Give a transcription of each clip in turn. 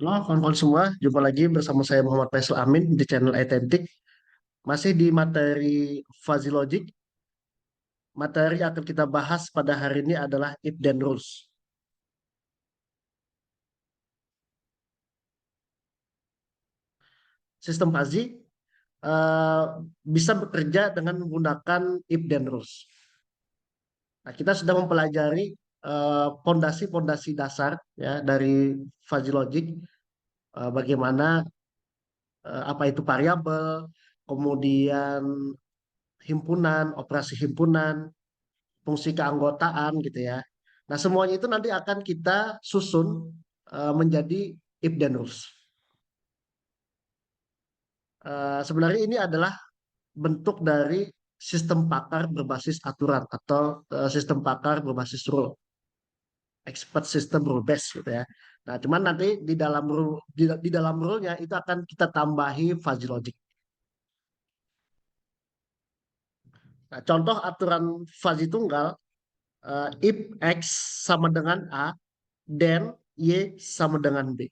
Halo kawan-kawan semua, jumpa lagi bersama saya Muhammad Faisal Amin di channel Identik. Masih di materi fuzzy logic. Materi yang akan kita bahas pada hari ini adalah if then rules. Sistem fuzzy eh, bisa bekerja dengan menggunakan if then rules. Nah, kita sudah mempelajari pondasi-pondasi dasar ya dari fuzzy logic, bagaimana apa itu variabel, kemudian himpunan, operasi himpunan, fungsi keanggotaan gitu ya. Nah, semuanya itu nanti akan kita susun menjadi if then rules. Sebenarnya ini adalah bentuk dari sistem pakar berbasis aturan atau sistem pakar berbasis rule, expert system rule based gitu ya. Nah, cuman nanti di dalam rule di dalam rule-nya itu akan kita tambahi fuzzy logic. Nah, contoh aturan fuzzy tunggal, if x sama dengan a, then y sama dengan b.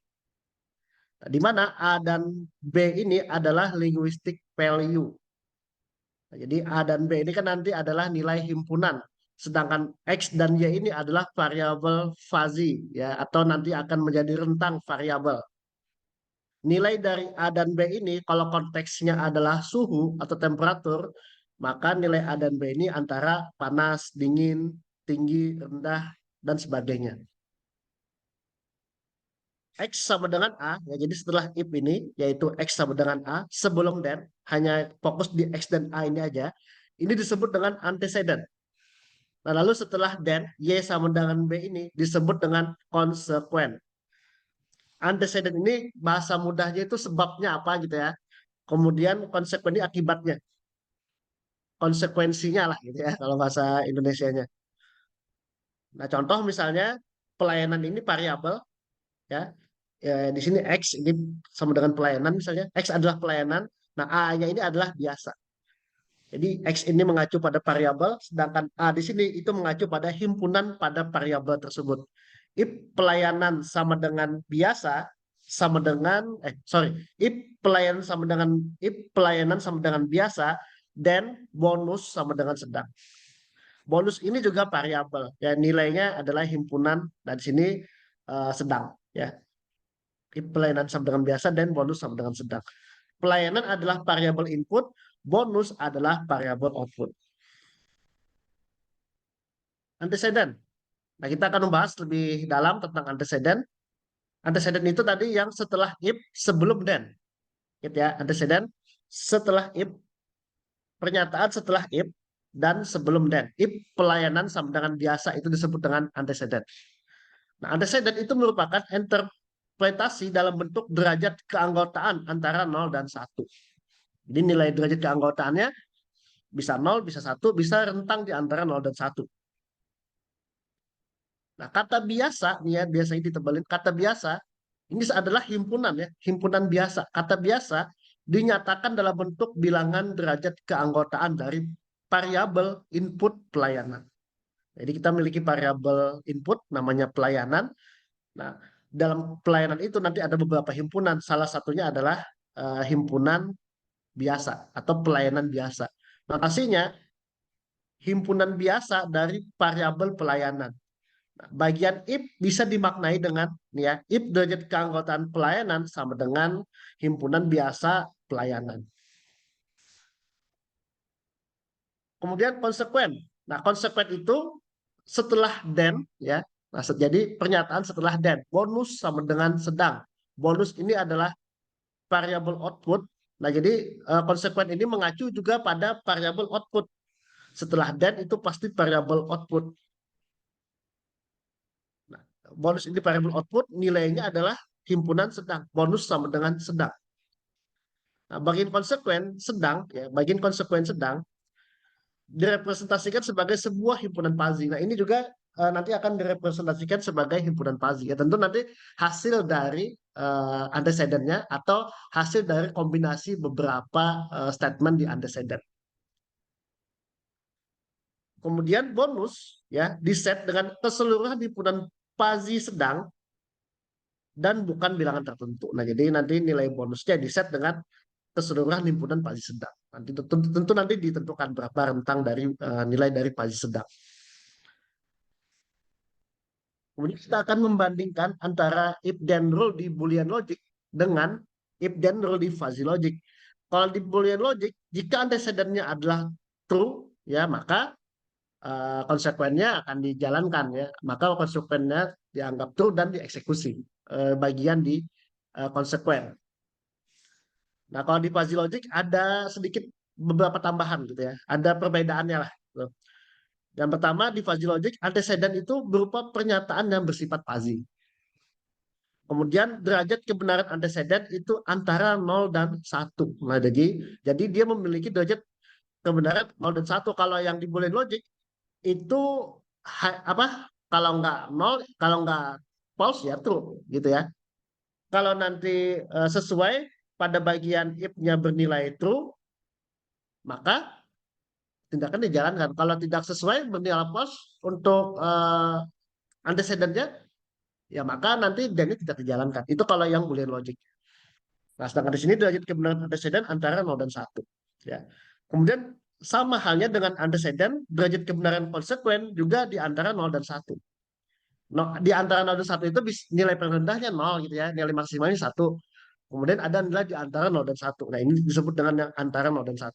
Di mana A dan B ini adalah linguistic value. Nah, jadi A dan B ini kan nanti adalah nilai himpunan. Sedangkan X dan Y ini adalah variabel fuzzy ya atau nanti akan menjadi rentang variabel. Nilai dari A dan B ini kalau konteksnya adalah suhu atau temperatur, maka nilai A dan B ini antara panas, dingin, tinggi, rendah, dan sebagainya. X sama dengan A, ya jadi setelah if ini, yaitu X sama dengan A, sebelum then, hanya fokus di X dan A ini aja, ini disebut dengan antecedent. Nah, lalu setelah then, Y sama dengan B ini disebut dengan consequent. Antecedent ini bahasa mudahnya itu sebabnya apa gitu ya. Kemudian consequent ini akibatnya, konsekuensinya lah gitu ya, kalau bahasa Indonesianya. Nah, contoh misalnya pelayanan ini variabel, ya. Ya, di sini X ini sama dengan pelayanan misalnya. X adalah pelayanan. Nah, A-nya ini adalah biasa. Jadi X ini mengacu pada variabel, sedangkan A di sini itu mengacu pada himpunan pada variabel tersebut. If pelayanan sama dengan biasa sama dengan if pelayanan sama dengan biasa, then bonus sama dengan sedang. Bonus ini juga variabel, ya nilainya adalah himpunan dan di sini sedang, ya. Pelayanan sama dengan biasa dan bonus sama dengan sedang. Pelayanan adalah variabel input, bonus adalah variabel output. Antecedent. Nah, kita akan membahas lebih dalam tentang antecedent. Antecedent itu tadi yang setelah if sebelum then. Gitu ya, antecedent setelah if, pernyataan setelah if dan sebelum then. If pelayanan sama dengan biasa itu disebut dengan antecedent. Nah, antecedent itu merupakan interpretasi dalam bentuk derajat keanggotaan antara 0 dan 1. Jadi nilai derajat keanggotaannya bisa 0, bisa 1, bisa rentang di antara 0 dan 1. Nah, kata biasa, nih ya, biasanya ditebelin, kata biasa, ini adalah himpunan ya, himpunan biasa. Kata biasa dinyatakan dalam bentuk bilangan derajat keanggotaan dari variabel input pelayanan. Jadi kita memiliki variabel input namanya pelayanan. Nah, dalam pelayanan itu nanti ada beberapa himpunan. Salah satunya adalah himpunan biasa atau pelayanan biasa. Makasihnya himpunan biasa dari variabel pelayanan. Nah, bagian if bisa dimaknai dengan nih ya, if derajat keanggotaan pelayanan sama dengan himpunan biasa pelayanan. Kemudian konsekuen. Nah, konsekuen itu setelah then ya. Nah, jadi pernyataan setelah then. Bonus sama dengan sedang. Bonus ini adalah variabel output. Nah, jadi konsekuen ini mengacu juga pada variabel output. Setelah then itu pasti variabel output. Nah, bonus ini variabel output, nilainya adalah himpunan sedang. Bonus sama dengan sedang. Nah, bagian konsekuen sedang, ya, bagian konsekuen sedang direpresentasikan sebagai sebuah himpunan fuzzy. Nah, ini juga nanti akan direpresentasikan sebagai himpunan fuzzy. Ya, tentu nanti hasil dari antecedentnya atau hasil dari kombinasi beberapa statement di antecedent. Kemudian bonus ya diset dengan keseluruhan himpunan fuzzy sedang dan bukan bilangan tertentu. Nah, jadi nanti nilai bonusnya diset dengan keseluruhan himpunan pasti sedang. Nanti tentu nanti ditentukan berapa rentang dari nilai dari pasti sedang. Kemudian kita akan membandingkan antara if then rule di Boolean logic dengan if then rule di fuzzy logic. Kalau di Boolean logic, jika antecedennya adalah true, ya maka konsekuennya akan dijalankan, ya. Maka konsekuennya dianggap true dan dieksekusi bagian di konsekuen. Nah, kalau di fuzzy logic ada sedikit beberapa tambahan gitu ya. Ada perbedaannya lah. Gitu. Yang pertama di fuzzy logic antecedent itu berupa pernyataan yang bersifat fuzzy. Kemudian derajat kebenaran antecedent itu antara 0 dan 1. Nah, jadi dia memiliki derajat kebenaran 0 dan 1. Kalau yang di Boolean logic itu apa? Kalau nggak 0, kalau nggak false ya true gitu ya. Kalau nanti sesuai pada bagian if-nya bernilai true, maka tindakan dijalankan. Kalau tidak sesuai bernilai false untuk antecedentnya, ya maka nanti dan tidak dijalankan. Itu kalau yang Boolean logic. Nah, sedangkan di sini derajat kebenaran antecedent antara 0 dan 1. Ya. Kemudian sama halnya dengan antecedent, derajat kebenaran konsekuen juga di antara 0 dan 1. No, di antara 0 dan 1 itu nilai terendahnya 0 gitu ya, nilai maksimalnya 1. Kemudian ada nilai di antara 0 dan 1. Nah, ini disebut dengan yang antara 0 dan 1.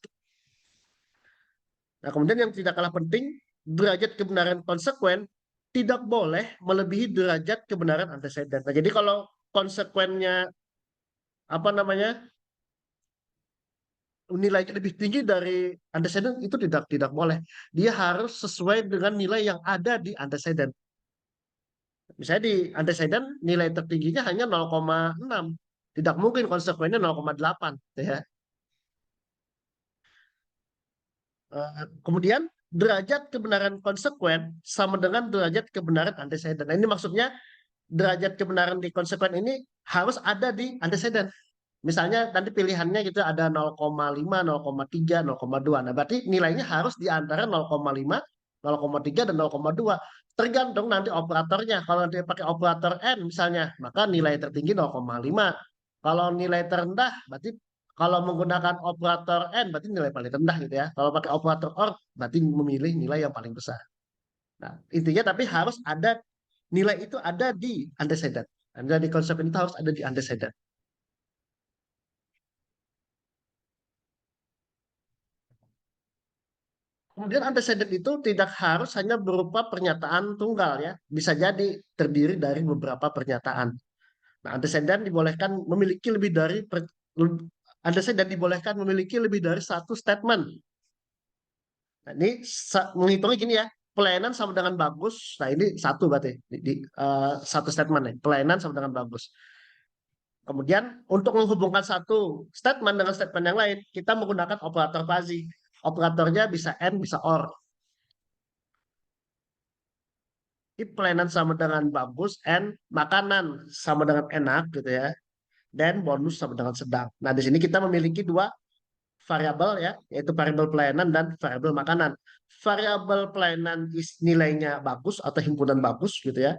Nah, kemudian yang tidak kalah penting, derajat kebenaran konsekuen tidak boleh melebihi derajat kebenaran antecedent. Nah, jadi kalau konsekuennya apa namanya nilainya lebih tinggi dari antecedent itu tidak boleh. Dia harus sesuai dengan nilai yang ada di antecedent. Misalnya di antecedent nilai tertingginya hanya 0,6. Tidak mungkin konsekuennya 0,8 ya. Kemudian derajat kebenaran konsekuen sama dengan derajat kebenaran antecedent. Nah, ini maksudnya derajat kebenaran di konsekuen ini harus ada di antecedent. Misalnya nanti pilihannya gitu ada 0,5, 0,3, 0,2. Nah, berarti nilainya harus di antara 0,5, 0,3 dan 0,2. Tergantung nanti operatornya. Kalau nanti pakai operator N misalnya, maka nilai tertinggi 0,5. Kalau nilai terendah berarti kalau menggunakan operator N berarti nilai paling rendah gitu ya. Kalau pakai operator OR berarti memilih nilai yang paling besar. Nah, intinya tapi harus ada nilai itu ada di antecedent. Anda di konsep itu harus ada di antecedent. Kemudian antecedent itu tidak harus hanya berupa pernyataan tunggal ya, bisa jadi terdiri dari beberapa pernyataan. Nah, antecedent dibolehkan memiliki lebih dari antecedent dibolehkan memiliki lebih dari satu statement. Nah, ini menghitungnya gini ya, pelayanan sama dengan bagus. Nah, ini satu berarti satu statement nih, pelayanan sama dengan bagus. Kemudian untuk menghubungkan satu statement dengan statement yang lain, kita menggunakan operator fuzzy. Operatornya bisa and, bisa or. If pelayanan sama dengan bagus and makanan sama dengan enak gitu ya. Dan bonus sama dengan sedang. Nah, di sini kita memiliki dua variabel ya, yaitu variabel pelayanan dan variabel makanan. Variabel pelayanan nilainya bagus atau himpunan bagus gitu ya.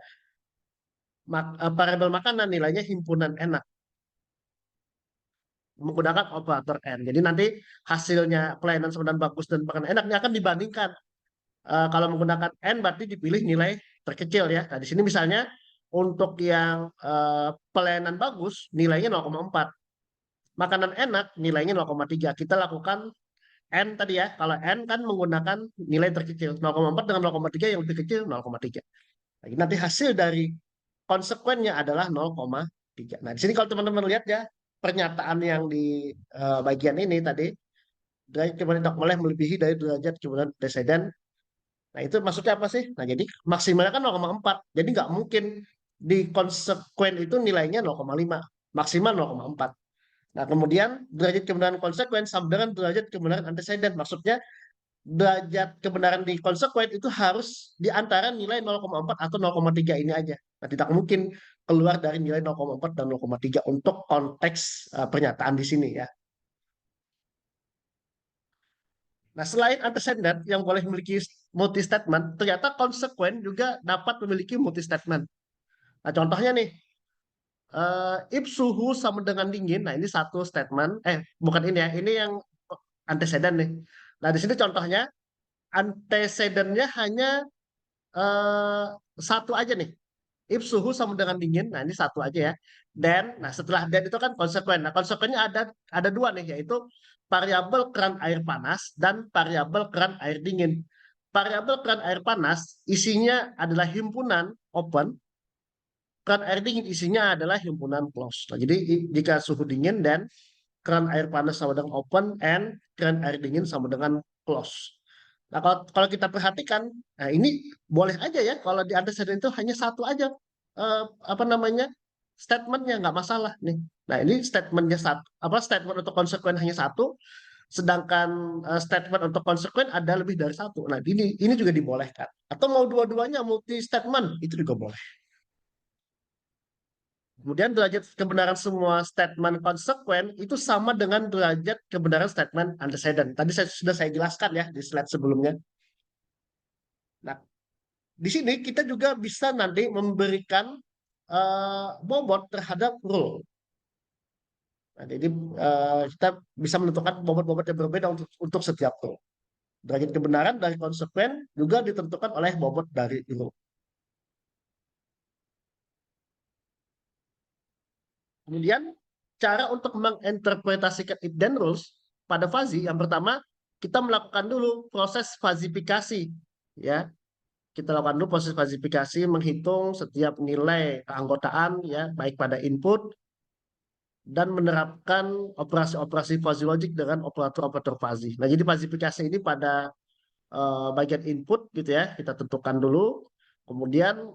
Variabel makanan nilainya himpunan enak menggunakan operator N. Jadi nanti hasilnya pelayanan sama dengan bagus dan makanan enaknya akan dibandingkan. Kalau menggunakan N berarti dipilih nilai terkecil ya. Nah, di sini misalnya untuk yang pelayanan bagus nilainya 0,4. Makanan enak nilainya 0,3. Kita lakukan N tadi ya. Kalau N kan menggunakan nilai terkecil. 0,4 dengan 0,3 yang lebih kecil 0,3. Nah, nanti hasil dari konsekuennya adalah 0,3. Nah, di sini kalau teman-teman lihat ya, pernyataan yang di bagian ini tadi, derajat kemudian tidak boleh melebihi dari derajat kemudian presiden. Nah, itu maksudnya apa sih? Nah, jadi maksimalnya kan 0,4. Jadi nggak mungkin di konsekuen itu nilainya 0,5. Maksimal 0,4. Nah, kemudian derajat kebenaran konsekuen sama dengan derajat kebenaran antecedent. Maksudnya derajat kebenaran di konsekuen itu harus di antara nilai 0,4 atau 0,3 ini aja. Nah, tidak mungkin keluar dari nilai 0,4 dan 0,3 untuk konteks pernyataan di sini ya. Nah, selain antecedent yang boleh memiliki multi statement, ternyata konsekuen juga dapat memiliki multi statement. Nah, contohnya nih, If suhu sama dengan dingin, nah ini satu statement, bukan ini ya, ini yang antecedent nih. Nah di sini contohnya antecedennya hanya eh, satu aja nih. If suhu sama dengan dingin, nah ini satu aja ya. Nah setelah then itu kan konsekuen. Nah konsekuennya ada dua nih, yaitu variabel keran air panas dan variabel keran air dingin. Variabel keran air panas isinya adalah himpunan open, keran air dingin isinya adalah himpunan close. Nah, jadi jika suhu dingin dan keran air panas sama dengan open and keran air dingin sama dengan close. Nah, kalau kita perhatikan, nah ini boleh aja ya kalau di antecedent itu hanya satu aja eh, apa namanya statementnya nggak masalah nih. Nah ini statementnya satu, apa statement untuk konsekuen hanya satu, sedangkan statement untuk konsekuen ada lebih dari satu. Nah ini juga dibolehkan. Atau mau dua-duanya multi statement itu juga boleh. Kemudian derajat kebenaran semua statement konsekuen itu sama dengan derajat kebenaran statement antecedent. Tadi sudah saya jelaskan ya di slide sebelumnya. Nah, di sini kita juga bisa nanti memberikan bobot terhadap rule. Nah, jadi kita bisa menentukan bobot-bobot yang berbeda untuk setiap rule. Derajat kebenaran dari konsekuen juga ditentukan oleh bobot dari rule. Kemudian cara untuk menginterpretasikan if then rules pada fuzzy yang pertama kita melakukan dulu proses fazifikasi ya. Kita lakukan dulu proses fazifikasi menghitung setiap nilai keanggotaan ya baik pada input dan menerapkan operasi-operasi fuzzy logic dengan operator-operator fuzzy. Nah, jadi fazifikasi ini pada bagian input gitu ya, kita tentukan dulu. Kemudian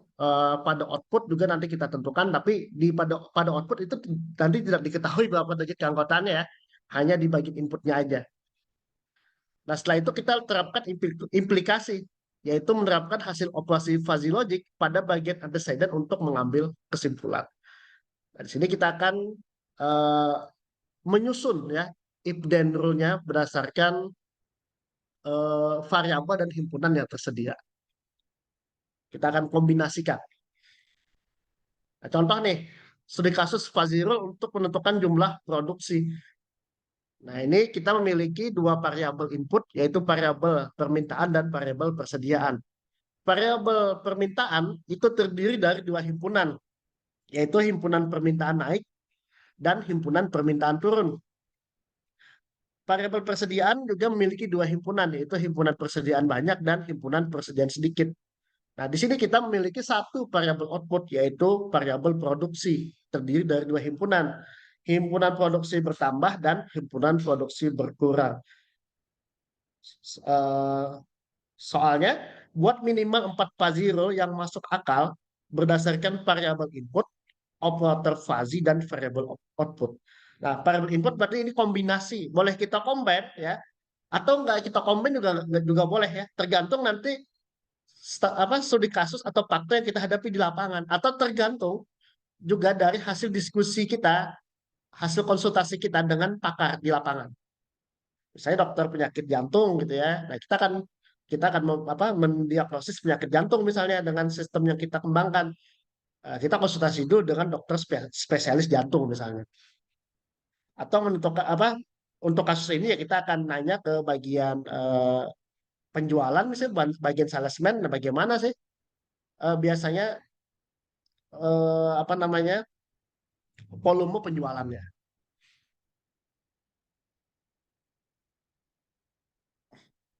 pada output juga nanti kita tentukan, tapi pada output itu nanti tidak diketahui berapa derajat keanggotaannya ya, hanya di bagian inputnya aja. Nah setelah itu kita terapkan implikasi, yaitu menerapkan hasil operasi fuzzy logic pada bagian antecedent untuk mengambil kesimpulan. Nah, di sini kita akan uh, menyusun ya if then rule-nya berdasarkan variabel dan himpunan yang tersedia. Kita akan kombinasikan. Nah, contoh nih, studi kasus fuzzy rule untuk menentukan jumlah produksi. Nah, ini kita memiliki dua variabel input, yaitu variabel permintaan dan variabel persediaan. Variabel permintaan itu terdiri dari dua himpunan, yaitu himpunan permintaan naik dan himpunan permintaan turun. Variabel persediaan juga memiliki dua himpunan, yaitu himpunan persediaan banyak dan himpunan persediaan sedikit. Nah, di sini kita memiliki satu variabel output, yaitu variabel produksi, terdiri dari dua himpunan. Himpunan produksi bertambah dan himpunan produksi berkurang. Eh, Soalnya, buat minimal 4 fuzzy rule yang masuk akal berdasarkan variabel input, operator fuzzy, dan variabel output. Nah, variabel input berarti ini kombinasi. Boleh kita combine ya, atau enggak kita combine juga boleh ya. Tergantung nanti studi kasus atau fakta yang kita hadapi di lapangan, atau tergantung juga dari hasil diskusi kita, hasil konsultasi kita dengan pakar di lapangan. Misalnya dokter penyakit jantung gitu ya. Nah, kita akan mendiagnosis penyakit jantung misalnya dengan sistem yang kita kembangkan. Kita konsultasi dulu dengan dokter spesialis jantung misalnya. Atau menentukan untuk kasus ini ya kita akan nanya ke bagian penjualan misalnya bagian salesman, nah bagaimana sih biasanya apa namanya volume penjualannya.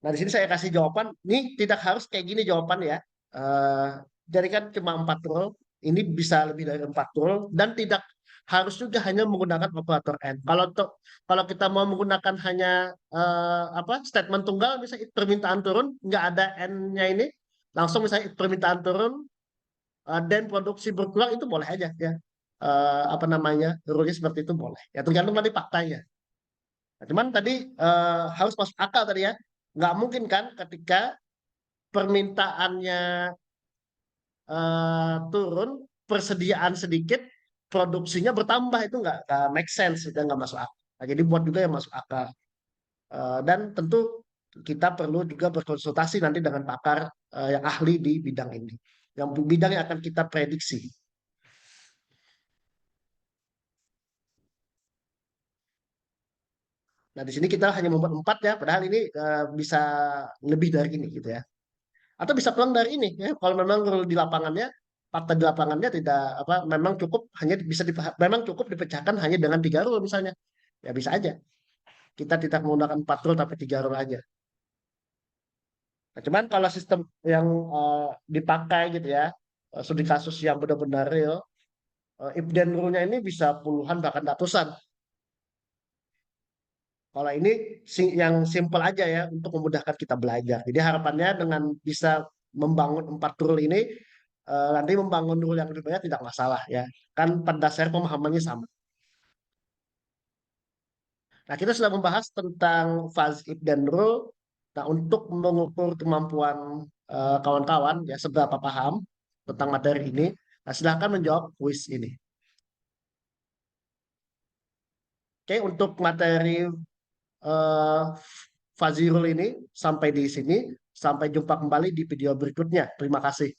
Nah, di sini saya kasih jawaban. Ini tidak harus kayak gini jawaban ya. Eh, jadi kan cuma 4 rule. Ini bisa lebih dari 4 rule dan tidak harus juga hanya menggunakan operator and. Kalau kita mau menggunakan hanya statement tunggal, misalnya permintaan turun, nggak ada and-nya ini, langsung misalnya permintaan turun dan produksi berkurang itu boleh aja ya. Apa namanya rule seperti itu boleh. Ya tergantung dari faktanya. Nah, cuman tadi harus masuk akal tadi ya. Nggak mungkin kan ketika permintaannya turun, persediaan sedikit, produksinya bertambah itu nggak make sense, itu nggak masuk akal. Nah, jadi buat juga yang masuk akal. Dan tentu kita perlu juga berkonsultasi nanti dengan pakar yang ahli di bidang ini, yang bidang yang akan kita prediksi. Nah, di sini kita hanya membuat 4 ya, padahal ini bisa lebih dari ini gitu ya. Atau bisa pulang dari ini ya. Kalau memang rule di lapangannya, fakta di lapangannya tidak apa, memang cukup hanya bisa memang cukup dipecahkan hanya dengan 3 rule misalnya. Ya bisa aja. Kita tidak menggunakan 4 rule tapi 3 rule aja. Nah, cuman kalau sistem yang dipakai gitu ya, studi kasus yang benar-benar real, if then rule-nya ini bisa puluhan bahkan ratusan. Kalau ini yang simple aja ya untuk memudahkan kita belajar. Jadi harapannya dengan bisa membangun 4 rule ini, nanti membangun rule yang lebih banyak tidak masalah ya. Kan pada dasar pemahamannya sama. Nah, kita sudah membahas tentang fuzzy if dan rule. Nah, untuk mengukur kemampuan kawan-kawan ya seberapa paham tentang materi ini, nah, silahkan menjawab kuis ini. Oke, untuk materi eh, fuzzy rule ini sampai di sini. Sampai jumpa kembali di video berikutnya. Terima kasih.